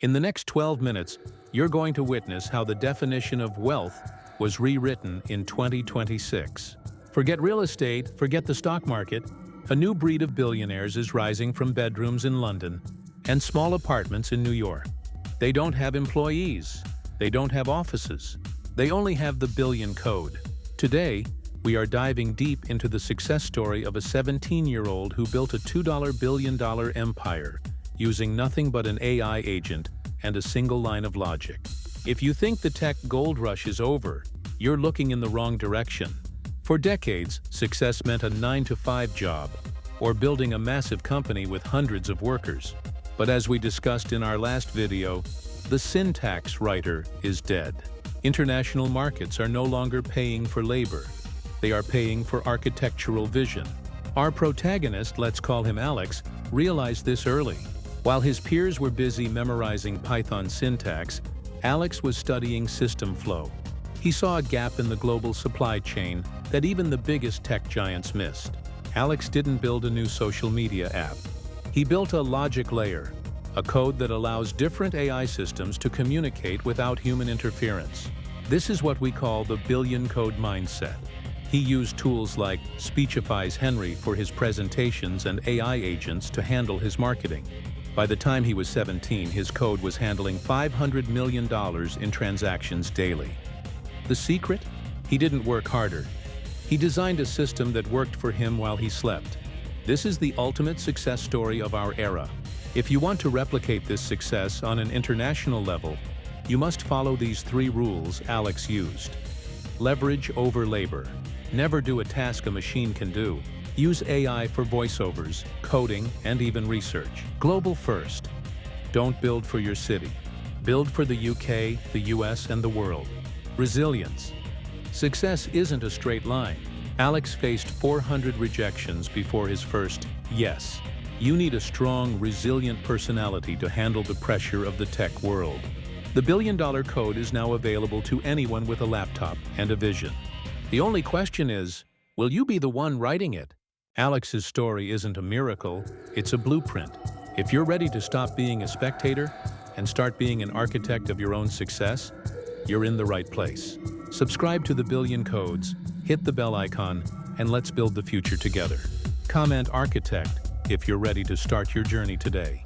In the next 12 minutes, you're going to witness how the definition of wealth was rewritten in 2026. Forget real estate, forget the stock market. A new breed of billionaires is rising from bedrooms in London and small apartments in New York. They don't have employees. They don't have offices. They only have the billion code. Today, we are diving deep into the success story of a 17-year-old who built a $2 billion empire using nothing but an AI agent and a single line of logic. If you think the tech gold rush is over, you're looking in the wrong direction. For decades, success meant a 9-to-5 job or building a massive company with hundreds of workers. But as we discussed in our last video, the syntax writer is dead. International markets are no longer paying for labor. They are paying for architectural vision. Our protagonist, let's call him Alex, realized this early. While his peers were busy memorizing Python syntax, Alex was studying system flow. He saw a gap in the global supply chain that even the biggest tech giants missed. Alex didn't build a new social media app. He built a logic layer, a code that allows different AI systems to communicate without human interference. This is what we call the billion code mindset. He used tools like Speechify's Henry for his presentations and AI agents to handle his marketing. By the time he was 17, his code was handling $500 million in transactions daily. The secret? He didn't work harder. He designed a system that worked for him while he slept. This is the ultimate success story of our era. If you want to replicate this success on an international level, you must follow these 3 rules Alex used. Leverage over labor. Never do a task a machine can do. Use AI for voiceovers, coding, and even research. Global first. Don't build for your city. Build for the UK, the US, and the world. Resilience. Success isn't a straight line. Alex faced 400 rejections before his first yes. You need a strong, resilient personality to handle the pressure of the tech world. The billion-dollar code is now available to anyone with a laptop and a vision. The only question is, will you be the one writing it? Alex's story isn't a miracle, it's a blueprint. If you're ready to stop being a spectator and start being an architect of your own success, you're in the right place. Subscribe to the Billion Codes, hit the bell icon, and let's build the future together. Comment architect if you're ready to start your journey today.